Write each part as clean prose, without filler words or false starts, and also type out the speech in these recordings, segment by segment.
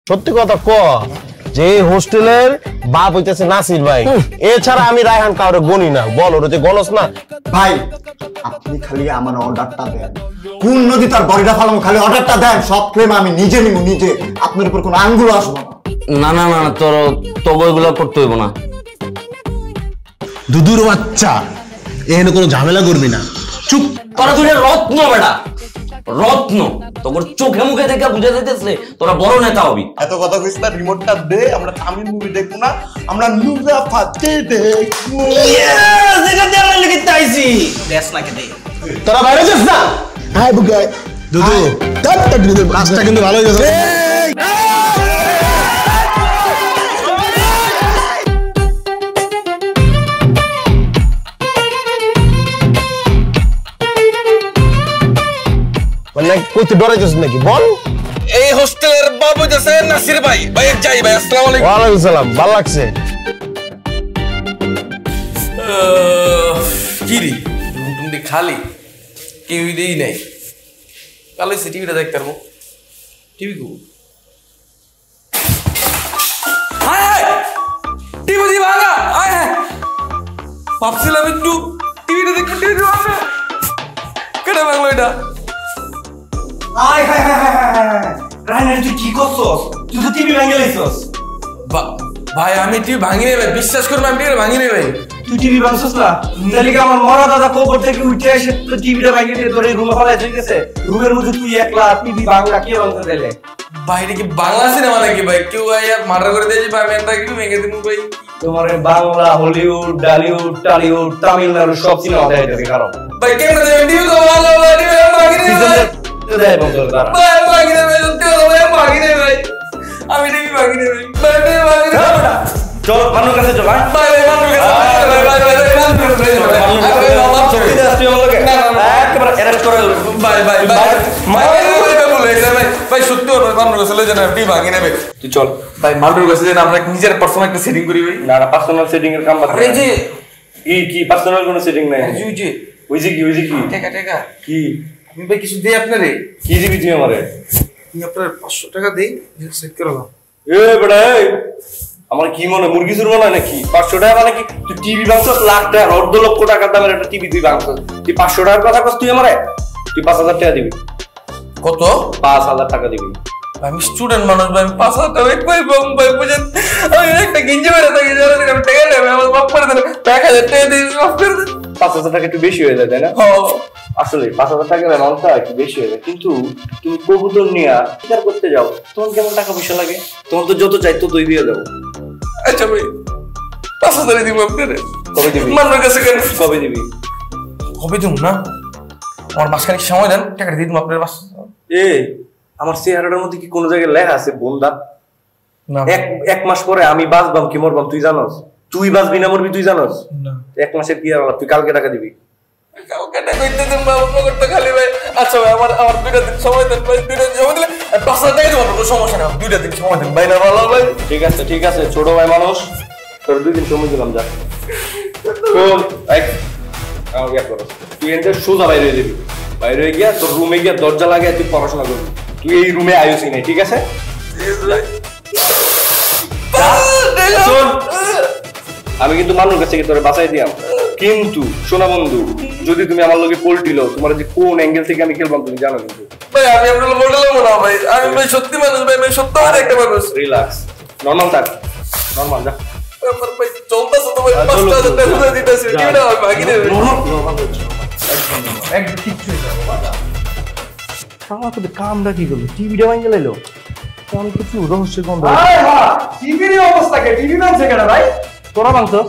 সত্যি কথা ক যে হোস্টেলের বাপ হইতেছে নাসির ভাই, এছাড়া আমি রায়হান কাউরে গনি না। বল ওর যে গলস না ভাই, আপনি খালি আমার অর্ডারটা দেন, কোন নদী তার বডিটা ফালাম, খালি অর্ডারটা দেন, সব ক্লেম আমি নিজে নিব, নিজে, আপনার উপর কোনো আঙ্গুল আসবো না। না না না, তোর ওইগুলো করতে হইব না। দুদুর বাচ্চা, এখানে কোনো ঝামেলা করবি না, চুপ। তোরা দুটো রত্ন বেটা, রত্ন। তোর চোখে মুখে দেখে বুঝা যাইতেছে তোরা বড় নেতা হবি। এত কথা কইছ না, রিমোটটা দে, আমরা তামিল মুভি দেখবো না, আমরা নুরা ফাতে দেখবো। ইয়েস, এটা দিয়ে আমরা লিখিতে আইছি। দেশ না কেটে তোরা বাইরে যাস না। হাই বুগাই দুদু, কাজটা কিন্তু ভালো হয়ে গেছে। মানে কইতে ডরে যাস নাকি বল? এই হোস্টেলের বাবু হইতেছে নাসির ভাই। ভাই যাই ভাই, আসসালামু আলাইকুম। ওয়া আলাইকুম সালাম। ভালো লাগছে কি রে, রুম টুম খালি, কেউ দেই নাই। কালে টিভিটা দেখতে পারবো, টিভি কো টিভি দি ভাঙা। ভাবছিলাম একটু টিভিটা দেখবো, টিভি ভাঙা কেটে ভাঙলো এটা। ভাই আমি টিভি ভাঙি নেই ভাই, বিশ্বাস করবো আমি টিভি ভাঙি নেই ভাই। তুই টিভি ভাঙছস না? তাহলে কি আমার মরা দাদা কবর থেকে উঠে এসে তো টিভিটা ভাঙিয়ে দিয়ে তোর এই রুমে ফেলাই চলে গেছে? রুমের মধ্যে তুই একলা টিভি ভাঙলা কে ভাঙতে দিলে? বাইরে কি বাংলা সিনেমা নাকি ভাই? কেউ ভাই মার্ডার করে দিয়েছে ভাই, আমি একটা কিছু ভেঙে দিব ভাই। তোমার বাংলা, হলিউড, ডালিউড, টালিউড, তামিলনাড়ু সব সিনেমা দেয় এটাকে কারণ ভাই কেন দেবেন টিভি তো ভালো ভাই, টিভি ভাঙি নেই দেয় বন্ধুর দ্বারা। ভাই ভাঙি নেই ভাই, সত্যি কথা ভাই ভাঙি নেই ভাই, আমি টিভি ভাঙি নেই ভাই, ভাই টিভি ভাঙি নেই। চল মানুর কাছে চল। ভাই ভাই মানুষ কাছে ভাই ভাই ভাই ভাই সত্যি মানুষ কাছে লয়ে যান, টিভি ভাঙি নেবে। তুই চল ভাই মানুষ কাছে যান, আমরা নিজের পার্সোনাল একটা সেটিং করি ভাই। না না, পার্সোনাল সেটিং এর কাম বাদ। এই যে কি পার্সোনাল কোনো সেটিং নাই। ওই যে ওই যে কি টাকা টাকা কি আমি ভাই কিছু দেই আপনারে। কি দিবি তুই আমারে? আমি আপনার 500 টাকা দেই, চেক করলাম। এ বেটা, আমার কি মনে মুরগি চুরবো না নাকি? 500 টাকা মানে কি? তুই টিভি ভাঙছস লাখ টাকা, অর্ধ লক্ষ টাকার দামের একটা টিভি তুই ভাঙছস। তুই 500 টাকার কথা কস তুই আমারে? তুই 5000 টাকা দিবি। কত? 5000 টাকা দিবি। আমি স্টুডেন্ট মানুষ ভাই, 5000 টাকা ভাই ভাই বুঝেন, আমি একটা গিঞ্জি মেরে থাকি, আমি টাকা নেবে আমার বাপ করে দেন, 1000 টাকা দিই মাফ করে দেন। 5000 টাকা একটু বেশি হয়ে যায় তাই না? আসলে 5000 টাকার অ্যামাউন্টটা একটু বেশি হয়ে যায়, কিন্তু তুমি কবুতর নিয়ে শিকার করতে যাও, তোমার কেমন টাকা পয়সা লাগে? তোমার তো যত চাই ততই দিয়ে দেবো। আচ্ছা ভাই 5000 দিব আপনারে। কবে দিবি? মানুষের কাছে কেন? কবে দিবি? কবে দিব না, আমার মাসখানেক সময় দেন, টাকাটা দিয়ে দিব আপনার বাস। আমার চেহারাটার মধ্যে কি কোনো জায়গায় লেখা আছে বন্ধা? না এক মাস পরে আমি বাঁচবাম কি মরবাম তুই জানোস? তুই বাঁচবি না মরবি তুই জানোস? না 1 মাসের কি আর তুই কালকে টাকা দিবি। কাউকে টাকা কইতে দেন বাবা, করতে খালি ভাই। আচ্ছা ভাই আমার 2টা দিন সময় দেন ভাই, 2টা দিন সময় দিলে 5000 টাকা দিব, কোনো সমস্যা না, 2টা দিন সময় দেন ভাই। না ভালো ভাই, ঠিক আছে ছোট ভাই মানুষ, তোর 2 দিন সময় দিলাম, যা শোন। তুই এনতে সোজা বাইরে হয়ে যাবি, বাইরে হয়ে গিয়া তোর রুমে গিয়া দরজা লাগাই তুই পড়াশোনা করবি। তুই এই রুমে আয়োসি নাই, ঠিক আছে? শোন, আমি কিন্তু মানুষ কাছে তোরে বাঁচাই দিয়াম, কিন্তু শোনা বন্ধু, যদি তুমি আমার লগে পোল্টি লো, তোমার যে কোন অ্যাঙ্গেল থেকে আমি খেলবাম তুমি জানো কিন্তু। ভাই আমি আপনার বললাম না ভাই, আমি ভাই সত্যি মানুষ ভাই, আমি সত্যি একটা মানুষ। রিল্যাক্স, নরমাল থাক, নরমাল যা। আমার ভাই চলতেছে তো ভাই, 5000 টাকা দিতেছি, কি না ভাগি দেবে। একদম ঠিক হয়ে যাবে বাবা। সারা তো কামটা কি করলো? টিভিটা ভাঙে লাইলো, আমি কিছু রহস্য গন্ধ। আয় হ্যাঁ, টিভির অবস্থা কে? টিভি ভাঙছে কেন ভাই? তোরা ভাঙছস?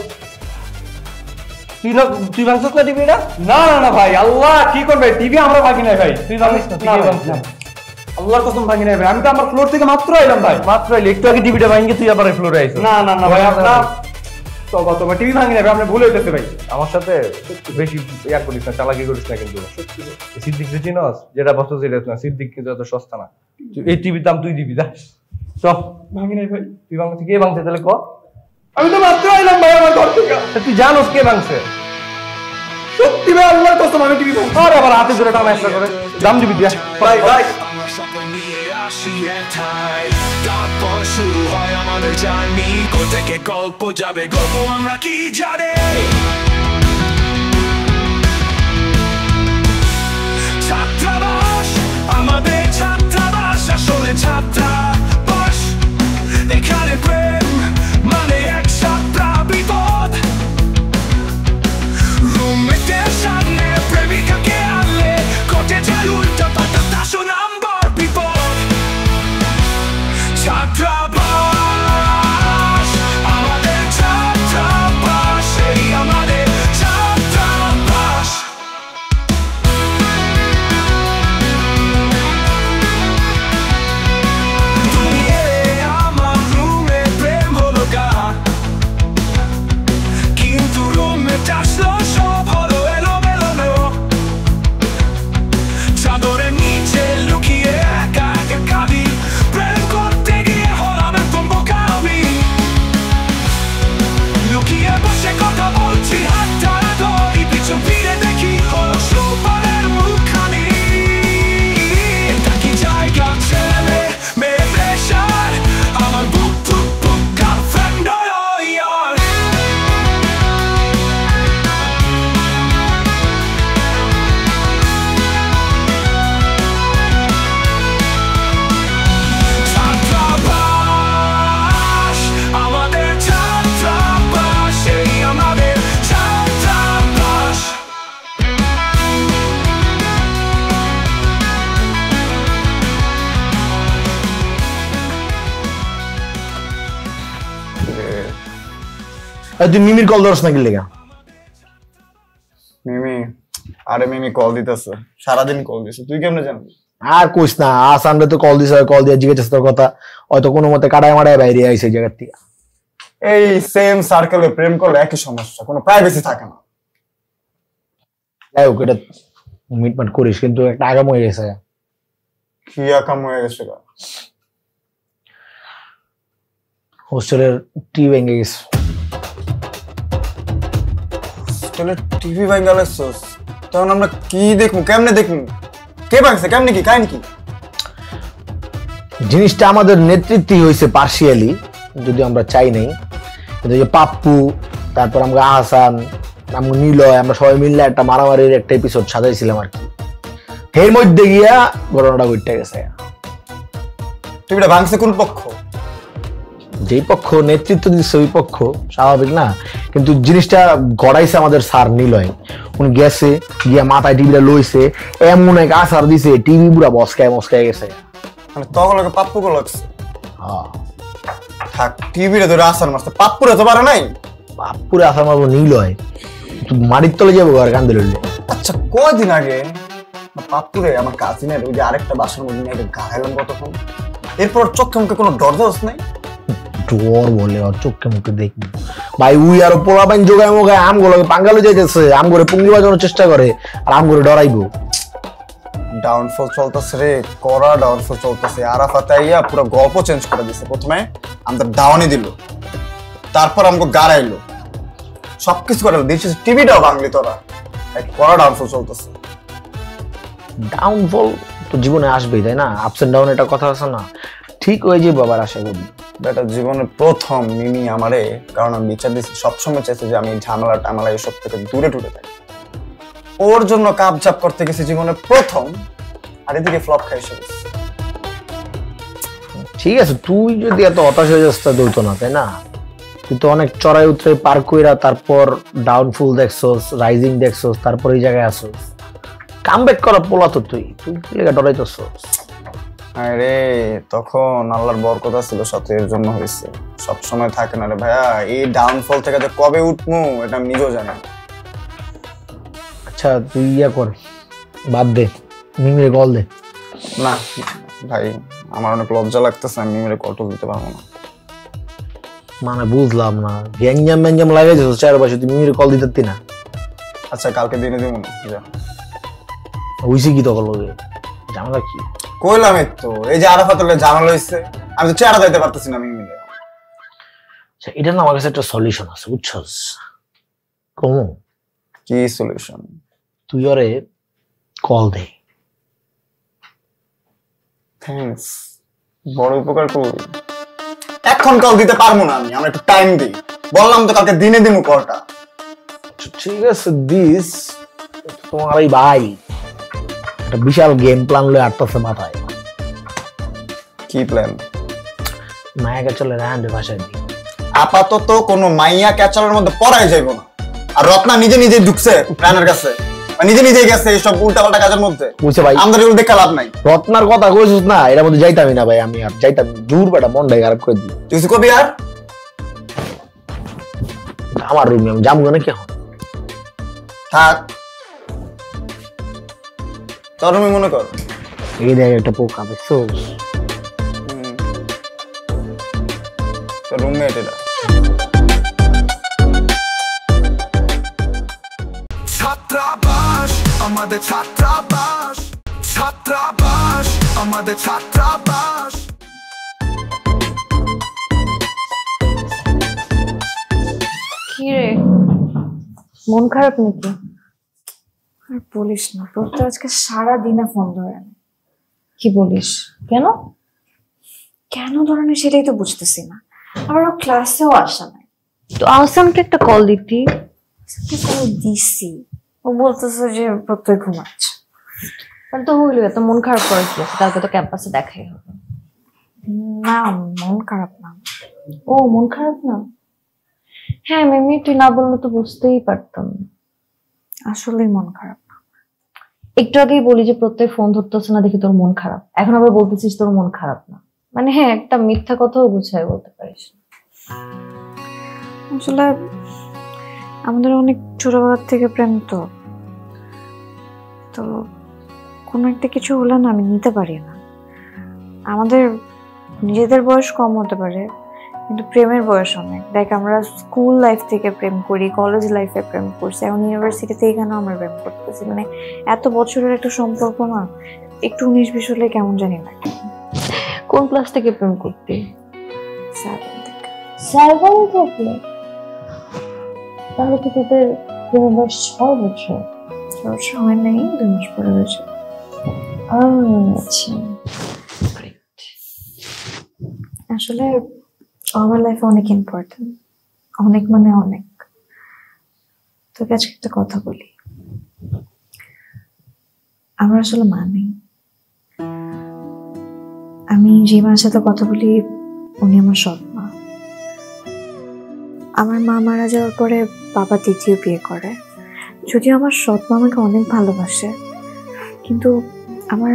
তুই ভাঙছস না টিভিটা? না না না ভাই, আল্লাহ কি করবে, টিভি আমরা ভাঙি নাই ভাই। তুই ভাঙিস না, তুই ভাঙছিস। আল্লাহর কসম ভাঙি নাই ভাই, আমি তো আমার ফ্লোর থেকে মাত্র আইলাম ভাই, মাত্র আইলে একটু আগে টিভিটা ভাঙিয়ে তুই আবার ফ্লোরে আইছিস। না না না ভাই, আপনার তোমার টিভি ভাঙি নাই ভাই, আপনি ভুল হইতেছে ভাই। আমার সাথে বেশি ইয়া করিস না, চালাকি করিস না কিন্তু। সিদ্দিক চিনস, যেটা বস্তু ছিল না, সিদ্দিক কিন্তু এত সস্তা না। এই টিভির দাম তুই দিবি, যা চল। ভাঙি নাই ভাই, তুই ভাঙতে কে ভাঙছে তাহলে ক? আমি তো মাত্র আইলাম ভাই আমার ঘর থেকে। তুই জানোস কে ভাঙছে? সত্যি ভাই, আল্লাহর কসম আমি টিভি ভাঙছি। আরে আবার হাতে ধরে টানা করে দাম দিবি, দিয়া ভাই ভাই। ভাসিয়ে ঠাই তারপর শুরু হয় আমাদের জার্নি কোথেকে গল্প যাবে গল্প আমরা কি জানে ছাত্রাবাস আমাদের ছাত্রাবাস আসলে ছাত্রাবাস এখানে প্রেম মানে এক ছাত্রা বিপদ রুমমেটের সামনে প্রেমিকাকে আনলে ঘটে যায় উল্টা পাল্টা তাসো নাম্বার বিপদ ছাত্রাবাস আমাদের ছাত্রাবাস এই আমাদের ছাত্রাবাস তুমি আমার রুমে প্রেম হলো গান কিন্তু রুমমেট আসলো সব হলো এলোমেলো চাদরের নিচে লুকিয়ে একা একা কাঁদি প্রেম করতে গিয়ে হলাম একদম বোকা আমি লুকিয়ে বসে কথা বলছি হাত ধরা ধরি পিছন ফিরে দেখি হলো সুপারের মুখখানি এটা কি জায়গা ছেলে মেয়ে প্রেশার আমার বুক বুক বুক গার্লফ্রেন্ড ইয়ার ছাত্রাবাস আমাদের ছাত্রাবাস এই আমাদের ছাত্রাবাস তুই মিমির কল ধরস নাকি লেগা? মিমি, আরে মিমি কল দিতেছে, সারাদিন কল দিছে, তুই কেমনে জানবি? আর কইস না, আসামরে তো কল দিছে, কল দিয়ে জিজ্ঞেস তোর কথা, হয়তো কোনো মতে কাটায় মারায় বাইরে আইছে জায়গা থেকে। এই সেম সার্কেলে প্রেম করলে একই সমস্যা, কোনো প্রাইভেসি থাকে না। যাই হোক, এটা মিটমাট করিস, কিন্তু একটা আগাম হয়ে গেছে। কি আকাম হয়ে গেছে গা? হোস্টেলের টিভি ভেঙে গেছে। হোস্টেলের টিভি ভাঙা লাগছস, তখন আমরা কি দেখবো, কেমনে দেখবো, কে ভাঙছে, কেমনে কি কাহিনী কি? জিনিসটা আমাদের নেতৃত্বই হয়েছে পার্সিয়ালি, যদি আমরা চাই নাই। কিন্তু যে পাপ্পু, তারপর আমরা আহসান, আমরা নিলয়, আমরা সবাই মিললে একটা মারামারির একটা এপিসোড সাজাইছিলাম আর কি। এর মধ্যে গিয়া ঘটনাটা ঘটে গেছে। টিভিটা ভাঙছে কোন পক্ষ? যেই পক্ষ নেতৃত্ব দিচ্ছে ওই পক্ষ, স্বাভাবিক না? কিন্তু জিনিসটা গড়াইছে আমাদের স্যার নিলয়। উনি গেছে, গিয়া মাথায় টিভিটা লইছে, এমন এক আসার দিছে, টিভি পুরা মস্কায় গেছে। মানে তখন পাপ্পুকে লাগছে। হ্যাঁ, থাক, টিভিটা ধরে আসার মারছে, পাপ্পুরে তো পারে নাই। পুরো আসার মারবো নিলয়, তুই মাটির তলে যাবো আর কান্দে লইলে। আচ্ছা, কয়দিন আগে পাপ্পুরে আমার কাজিনের ওই যে আরেকটা বাসার মধ্যে নিয়ে গাড়াইলাম কতক্ষণ, এরপর চোখে মুখে কোনো ডরদস নাই। ডর বলে আর চোখে মুখে দেখবি ভাই, উই আরো পোলা বাইন জোগায় মোগায় আমগুলোকে পাঙ্গালো যাইতেছে, আম করে পুঙ্গি বাজানোর চেষ্টা করে, আর আম করে ডরাইবো। ডাউনফল চলতেছে রে, কড়া ডাউনফল চলতেছে। আরাফাত আইয়া পুরো গল্প চেঞ্জ করে দিছে। প্রথমে আমাদের ডাউনই দিল, তারপর আমাকে গাড়াইলো, সবকিছু করে দিয়েছে, টিভিটাও ভাঙলি তোরা। কড়া ডাউনফল চলতেছে। ডাউনফল তো জীবনে আসবেই, তাই না? আপস এন্ড ডাউন একটা কথা আছে না, ঠিক ওই যে বাবার আশা করি। বেটা জীবনে প্রথম মিমি আমারে, কারণ আমি বিচার দিচ্ছি, সবসময় চাইছে যে আমি ঝামেলা টামেলা এসব থেকে দূরে দূরে থাকি। ওর জন্য কাপ জাপ করতে গেছি জীবনে প্রথম, আর এদিকে ফ্লপ খাই এসে গেছে। ঠিক আছে, তুই যদি এত হতাশ হয়ে যাস তা দৌতো না, তাই না? তুই তো অনেক চড়াই উতরে পার কইরা তারপর ডাউনফল দেখছস, রাইজিং দেখছস, তারপর এই জায়গায় আসছস। কামব্যাক করা পোলা তো তুই কি লেগে ডরাইতেছস? আরে তখন আল্লাহর বরকত ছিল সাথে, এর জন্য হয়েছে। সব সময় থাকে না রে ভাইয়া, এই ডাউনফল থেকে যে কবে উঠবো এটা আমি নিজেও জানি না। আচ্ছা তুই ইয়া কর, বাদ দে, মিমিরে কল দে। না ভাই, আমার অনেক লজ্জা লাগতেছে, আমি মিমিরে কল টল দিতে পারবো না। মানে বুঝলাম না, গ্যাঞ্জাম ম্যাঞ্জাম লাগাই যাচ্ছ চারপাশে, তুই মিমিরে কল দিতে না? আচ্ছা কালকে দিনে দিব না, যা। হইছে কি তখন লগে ঝামেলা কি? কইলাম তো, এই যে আরাফাতুল্লাহ ঝামেলা হয়েছে, আমি তো চেহারা যাইতে পারতেছি না মিমিরে। আচ্ছা, এটা না আমার কাছে একটা সলিউশন আছে, বুঝছস? কমু কি সলিউশন? তুই ওরে কল দে। থ্যাঙ্কস। বড় উপকার করবি। এখন কল দিতে পারবো না আমি, আমরা একটু টাইম দিই। বললাম তো কালকে দিনে দিমু কলটা। ঠিক আছে দিস, তোমার এই ভাই একটা বিশাল গেম প্ল্যান লয়ে আটটাছে মাথায়। কি প্ল্যান? মায়াকে চলে রাহানদের ভাষায় দিই। আপাতত কোনো মাইয়া ক্যাচারের মধ্যে পড়াই যাইব না। আর রত্না নিজে নিজে ঢুকছে প্ল্যানের কাছে, নিজে নিজে গেছে এইসব উল্টাপাল্টা কাজের মধ্যে। বুঝছে ভাই, আমাদের এগুলো দেখে লাভ নাই। রত্নার কথা কইছিস না, এর মধ্যে যাইতামই না ভাই, আমি আর যাইতাম জোর বেটা মনটাই খারাপ করে দিই। তুই কিছু কবি আর আমার রুমে আমি যাবো না, কি এখন থাক, তোর রুমে মনে কর। এই দেখ একটা পোকা দেখছো, তোর রুমমেট এটা। ছাত্রাবাস আমাদের ছাত্রাবাস, ছাত্রাবাস আমাদের ছাত্রাবাস। কি রে, মন খারাপ নাকি? আর বলিস না, প্রত্যেক আজকে সারা দিনে ফোন ধরে না। কি বলিস? কেন কেন ধরে না সেটাই তো বুঝতেছি না। আবার ও ক্লাসেও আসে না। তো আহসানকে একটা কল দিতি। কল দিছি, ও বলতেছে যে প্রত্যেক ঘুমাচ্ছে। তাহলে তো হইলো, এত মন খারাপ করে কি আছে? কালকে তো ক্যাম্পাসে দেখাই হবে। না মন খারাপ না। ও মন খারাপ না? হ্যাঁ মিমি, তুই না বললে তো বুঝতেই পারতাম। আসলেই মন খারাপ। একটু আগেই বলি যে প্রত্যেক ফোন ধরতেছে না দেখে তোর মন খারাপ, এখন আবার বলতেছিস তোর মন খারাপ না। মানে হ্যাঁ, একটা মিথ্যা কথাও গুছাই বলতে পারিস। আসলে আমাদের অনেক ছোটবেলার থেকে প্রেম, তো কোনো একটা কিছু হলে না আমি নিতে পারি না। আমাদের নিজেদের বয়স কম হতে পারে, কিন্তু প্রেমের বয়স অনেক। দেখ, আমরা স্কুল লাইফ থেকে প্রেম করি, কলেজ লাইফে প্রেম করছি, এখন ইউনিভার্সিটিতে এখানেও আমরা প্রেম করতেছি। মানে এত বছরের একটা সম্পর্ক না, একটু 19-20 হলে কেমন জানি না। কোন ক্লাস থেকে প্রেম করতে? 7 থেকে। 7 থেকে? তাহলে কি তোদের প্রেমের বয়স 6 বছর? 6 বছর হয় নাই, 2 মাস পরে হয়েছে। আচ্ছা, আসলে আমার লাইফে অনেক ইম্পর্টেন্ট, অনেক মানে অনেক। তোকে আজকে একটা কথা বলি, আমার আসলে মা নেই। আমি যে মার সাথে কথা বলি উনি আমার সৎ মা। আমার মা মারা যাওয়ার পরে বাবা দ্বিতীয় বিয়ে করে। যদিও আমার সৎ মা আমাকে অনেক ভালোবাসে, কিন্তু আমার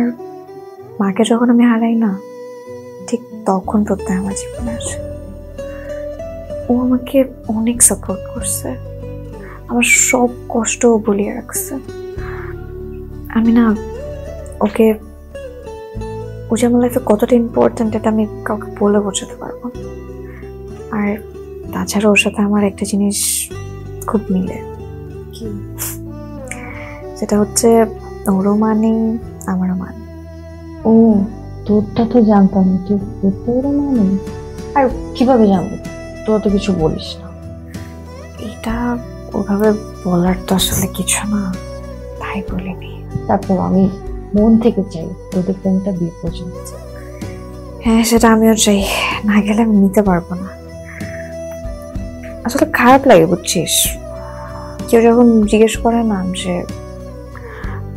মাকে যখন আমি হারাই না, ঠিক তখন প্রত্যয় আমার জীবনে আসে। ও আমাকে অনেক সাপোর্ট করছে, আমার সব কষ্ট ও বলিয়ে রাখছে। আমি না ওকে, ও যে আমার লাইফে কতটা ইম্পর্টেন্ট এটা আমি কাউকে বলে বোঝাতে পারবো। আর তাছাড়া ওর সাথে আমার একটা জিনিস খুব মিলে, কি সেটা হচ্ছে ওরও মানে আমারও মানে। ও তোরটা তো জানতাম, তোরও মানে। আর কিভাবে জানবো? তোরা তো কিছু বলিস না। এটা ওভাবে বলার তো আসলে কিছু না, তাই বলিনি। তারপর আমি মন থেকে চাই তোদের প্রেমটা বিয়ে পর্যন্ত। হ্যাঁ, সেটা আমিও চাই, না গেলে আমি নিতে পারবো না। আসলে খারাপ লাগে বুঝছিস, কেউ যখন জিজ্ঞেস করে না যে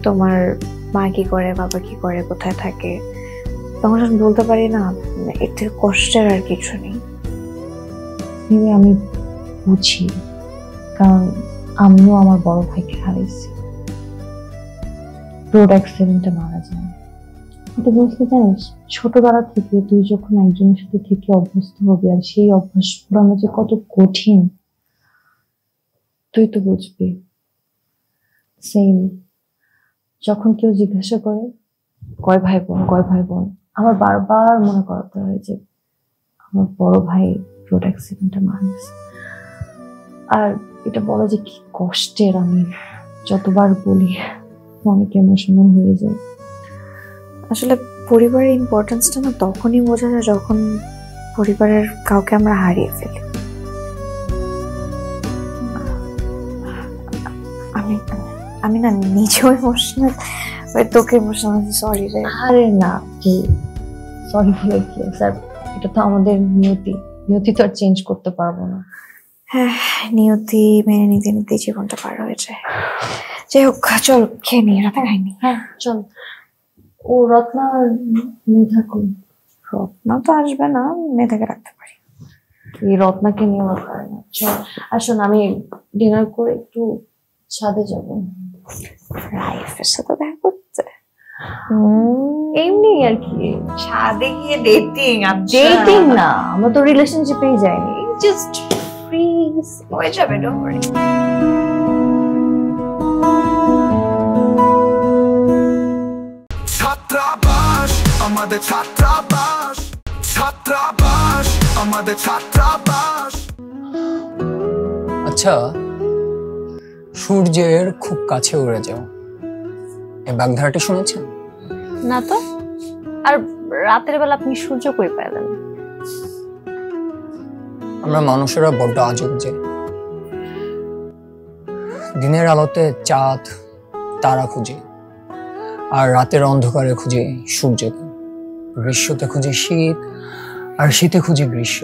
তোমার মা কি করে, বাবা কি করে, কোথায় থাকে, তখন যখন বলতে পারি না, এর থেকে কষ্টের আর কিছু নেই। আমি বুঝি, কারণ আমিও আমার বড় ভাইকে হারাইছি, রোড অ্যাক্সিডেন্টে মারা যায়। এটা বুঝতে জানিস, ছোটবেলা থেকে তুই যখন একজনের সাথে থেকে অভ্যস্ত হবি, আর সেই অভ্যাস পুরানো যে কত কঠিন তুই তো বুঝবি। সেম, যখন কেউ জিজ্ঞাসা করে কয় ভাই বোন, আমার বারবার মনে করাতে হয় যে আমার বড় ভাই রোড অ্যাক্সিডেন্টে মারা গেছে। আর এটা বলা যে কি কষ্টের, আমি যতবার বলি অনেক ইমোশনাল হয়ে যায়। আসলে পরিবারের ইম্পর্টেন্সটা না তখনই বোঝা যায় যখন পরিবারের কাউকে আমরা হারিয়ে ফেলি। আমি না নিজেও ইমোশনাল, তোকে ইমোশনাল, সরি রে। আরে না, কি সরি বলে কি স্যার, এটা তো আমাদের নিয়তি, নিয়তি তো আর চেঞ্জ করতে পারবো না। হ্যাঁ, নিয়তি মেনে নিতে নিতে জীবনটা পার হয়ে যায়। যাই হোক, চল খেয়ে নি, রাতে খাইনি। হ্যাঁ চল। ও রত্না আর মেধা কই? রত্না তো আসবে না, মেয়েটাকে রাখতে পারি। এই রত্নাকে নিয়ে আমার পারে না। চল আসুন, আমি ডিনার করে একটু ছাদে যাব। রাইফের সাথে দেখা করতে? এমনি আর কি, ছাদে গিয়ে ডেটিং? ডেটিং না, আমরা তো রিলেশনশিপেই যাইনি, জাস্ট ফ্রিজ হয়ে যাবে, ডোন্ট ওয়ারি। ছাত্রাবাস আমাদের, ছাত্রাবাস, ছাত্রাবাস আমাদের, ছাত্রাবাস। আচ্ছা, সূর্যের খুব কাছে উড়ে যাও, এই বাগধারাটি শুনেছেন? না তো। আর রাতের বেলা আপনি সূর্য কই পেলেন? আমরা মানুষেরা বড্ড আজব যে, দিনের আলোতে চাঁদ তারা খুঁজি, আর রাতের অন্ধকারে খুঁজি সূর্যকে, গ্রীষ্মতে খুঁজি শীত, আর শীতে খুঁজি গ্রীষ্ম।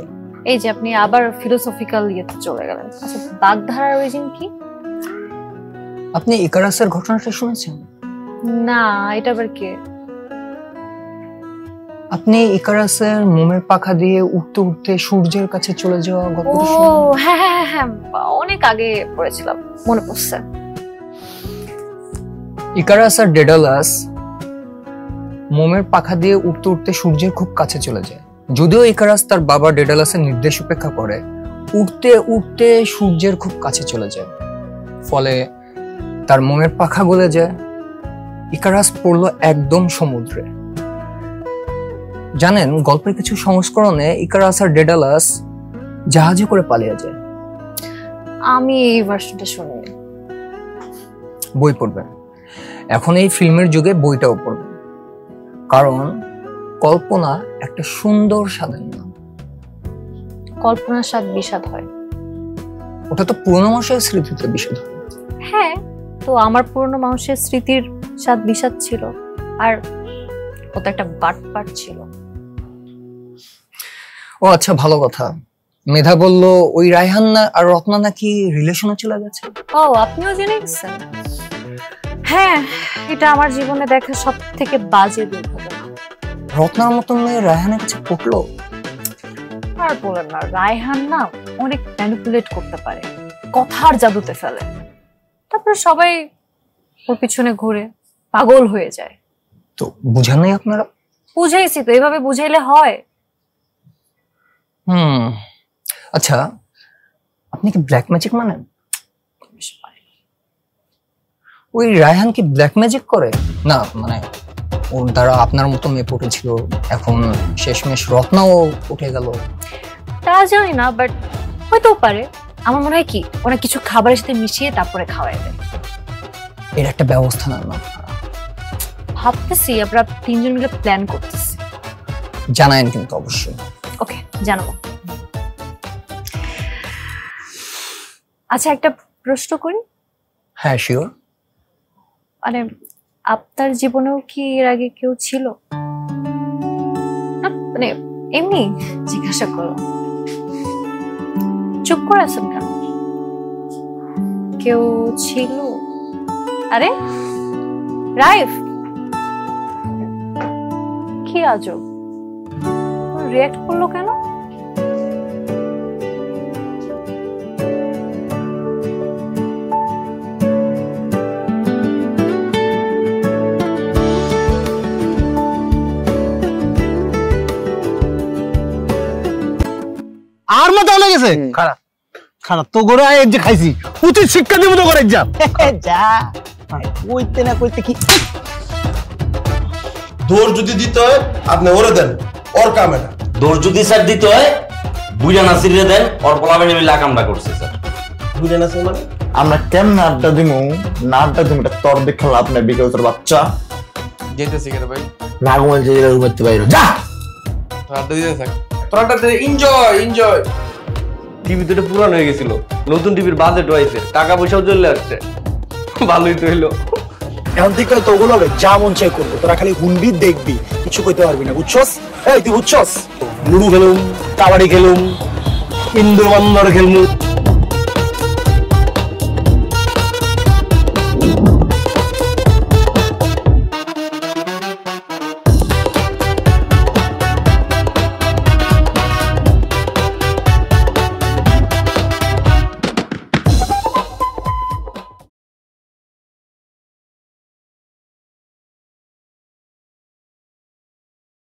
এই যে আপনি আবার ফিলোসফিক্যাল ইয়েতে চলে গেলেন। আচ্ছা, বাগধারার অরিজিন কি? আপনি ইকারাসের ঘটনাটা শুনেছেন? না, এটা আবার কে? আপনি ইকারাসের মোমের পাখা দিয়ে উঠতে উঠতে সূর্যের কাছে চলে যাওয়া ও গল্পটা শুনেছেন? হ্যাঁ হ্যাঁ হ্যাঁ, অনেক আগে পড়েছিলাম, মনে পড়ছে। ইকারাস আর ডেডালাস মোমের পাখা দিয়ে উঠতে উঠতে সূর্যের খুব কাছে চলে যায়। যদিও ইকারাস তার বাবা ডেডালাসের নির্দেশ উপেক্ষা করে, উঠতে উঠতে সূর্যের খুব কাছে চলে যায়, ফলে তার মোমের পাখা গলে যায়। ইকারাস পড়ল একদম সমুদ্রে। জানেন, গল্পের কিছু সংস্করণে ইকারাস আর ডেডালাস জাহাজে করে পালিয়ে যায়। আমি এই ভার্সনটা শুনি। বই পড়বেন, এখন এই ফিল্মের যুগে বইটাও পড়বেন, কারণ কল্পনা একটা সুন্দর স্বাদের নাম। কল্পনার স্বাদ বিষাদ হয়। ওটা তো পুরোনো মানুষের স্মৃতিতে বিষাদ হয়। হ্যাঁ, তো আমার পুরনো মানুষের স্মৃতির স্বাদ বিষাদ ছিল, আর ও তো একটা বাটপাট ছিল। ও আচ্ছা, ভালো কথা। মেধা বলল ওই রায়হান আর রত্না নাকি রিলেশনে চলে গেছে। ও, আপনিও জেনে গেছেন? হ্যাঁ, এটা আমার জীবনে দেখা সব থেকে বাজে দুর্ঘটনা। রত্নার মতো মেয়ে রায়হানের কাছে পড়লো? আর বলেন না, রায়হান না অনেক ম্যানিপুলেট করতে পারে, কথার জাদুতে ফেলে, তারপরে সবাই ওর পিছনে ঘুরে পাগল হয়ে যায়। তো বুঝান নাই আপনারা? বুঝাইছি তো, এভাবে বুঝাইলে হয়? আচ্ছা, আপনি কি ব্ল্যাক ম্যাজিক মানেন? ওই রায়হান কি ব্ল্যাক ম্যাজিক করে? না মানে ওর দ্বারা আপনার মতো মেয়ে পড়েছিল, এখন শেষমেশ রত্নাও উঠে গেল। তা জানি না, বাট হয়তো পারে। আমার মনে হয় কি, ওরা কিছু খাবারের সাথে মিশিয়ে তারপরে খাওয়াই দেয়। এর একটা ব্যবস্থা নেন না? ভাবতেছি আমরা তিনজন মিলে প্ল্যান করতেছি। জানায়েন কিন্তু অবশ্যই। ওকে, জানাবো। আচ্ছা, একটা প্রশ্ন করি। হ্যাঁ, শিওর। মানে আপনার জীবনেও কি এর আগে কেউ ছিল? না, মানে এমনি জিজ্ঞাসা করো। চুপ করে আছেন কেন? কেউ ছিল? আরে রাইফ, কি আজব, রিঅ্যাক্ট করলো কেন? আর মতো হয়ে গেছে। খারাপ খারাপ তো করে এক যে খাইছি, উচিত শিক্ষা দিব তো করে যা যা কইতে না কইতে কি। দৌড় যদি দিতে হয় আপনি ওরে দেন, ওর কামে না। দৌড় যদি স্যার দিতে হয় বুঝা নাসিরে দেন, ওর পোলাবেন মিলে কামটা করছে স্যার। বুঝে নাসির মানে আমরা কেমন আড্ডা দিমু? না আড্ডা দিমু এটা তোর দেখে লাভ নাই, বিকেল বাচ্চা। যেতেছি কেন ভাই? না ঘুমাই যে ঘুমাতে বাইরে যা, আড্ডা দিতে থাক, তোর আড্ডা দিতে এনজয় এনজয়। টিভি তো পুরানো হয়ে গেছিল, নতুন টিভির বাজেট হয়েছে, টাকা পয়সাও চলে আসছে, ভালোই তো হইলো। এখন থেকে তো ওগুলো যা মন চাই করবো, তোরা খালি হুনবি দেখবি, কিছু কইতে পারবি না, বুঝছস? এই তুই বুঝছস? লুডু খেলুম, কাবাডি খেলুম, ইন্দুর বন্দর খেলুম।